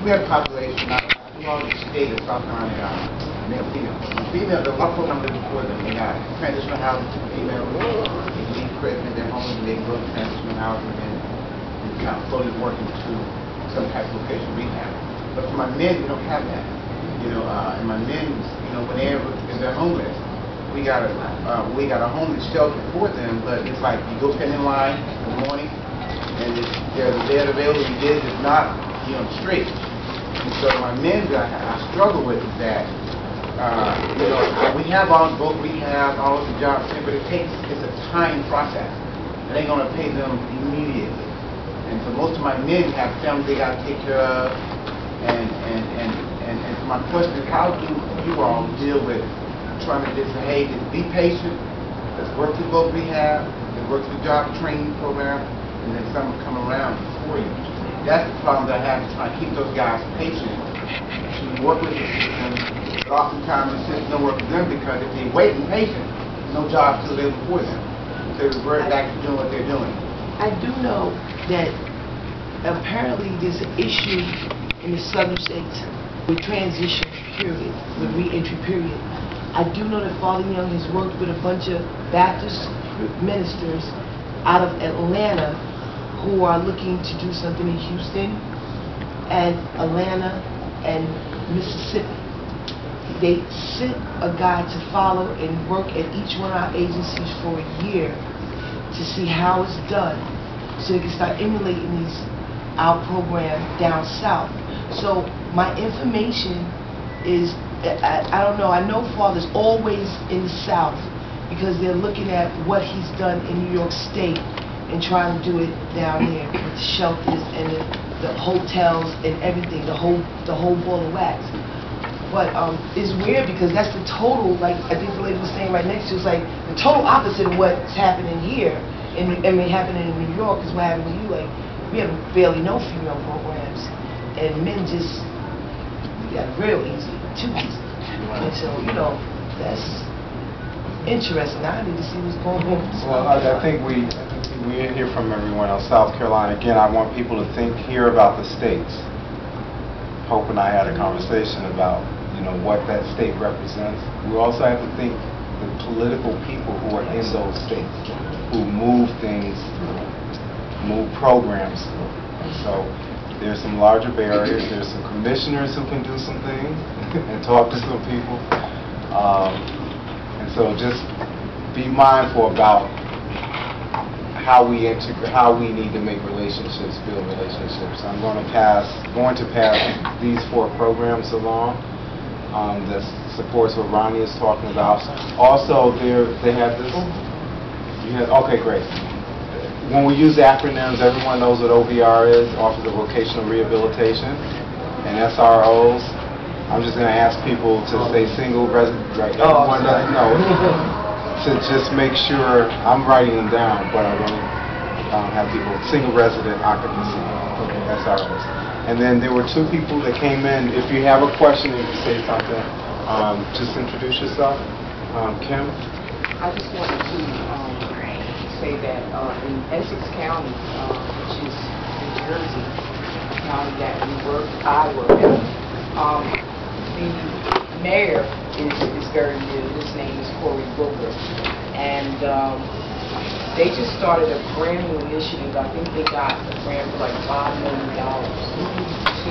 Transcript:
we have a population, all the state of South Carolina, male, female. Female, the one program living for them, they got transitional housing to female, they leave prison, they're home, and they go to transitional housing, and kind of slowly working to some type of location rehab. But for my men, we don't have that. And my men, when they're homeless, we got a homeless shelter for them, but it's like you go stand in line in the morning, and there's a bed available. You get it, it's not, straight. And so my men that I struggle with is that, we have both rehab, all of the jobs, but it's a time process. It ain't gonna pay them immediately. And so most of my men have families they gotta take care of, and so my question is, how do you all deal with trying to just say, hey, just be patient, let's work through both rehab, let's work through job training program, and then some will come around for you. That's the problem that I have, trying to keep those guys patient, to work with the system, but oftentimes the system don't work with them because if they wait and patient, no jobs still available for them. So they revert back to doing what they're doing. I do know that apparently there's an issue in the southern states with transition period, with re-entry period. I do know that Father Young has worked with a bunch of Baptist ministers out of Atlanta who are looking to do something in Houston and Atlanta and Mississippi. They sent a guy to follow and work at each one of our agencies for a year to see how it's done, so they can start emulating our program down south. So my information is, I don't know, I know Father's always in the south because they're looking at what he's done in New York State and trying to do it down there with the shelters and the hotels and everything, the whole ball of wax. But it's weird because that's the total, like I think the lady was saying right next to, it's like the total opposite of what's happening here and happening in New York is what happened with you. Like, we have barely no female programs, and men just, we got real easy, too easy. And so, that's interesting. I need to see what's going on. Well, I think we hear from everyone else. South Carolina, again, I want people to hear about the states. Hope and I had a conversation about, what that state represents. We also have to think the political people who are in those states, who move things through, move programs through. And so there's some larger barriers. There's some commissioners who can do some things and talk to some people. And so just be mindful about how we need to make relationships, build relationships. I'm going to pass these 4 programs along that supports what Roni is talking about. Also, they have this. Okay, great. When we use acronyms, everyone knows what OVR is, Office of Vocational Rehabilitation, and SROs. I'm just going to ask people to say single resident. Right? Everyone doesn't know. To just make sure, I'm writing them down, but I want to have people, single resident occupancy, SROs. And then there were 2 people that came in. If you have a question, you can say something. Just introduce yourself. Kim? I just wanted to say that in Essex County, which is New Jersey, a county that I work in, the mayor is very new. His name is Cory Booker, and they just started a brand new initiative. I think they got a grant for like $5 million to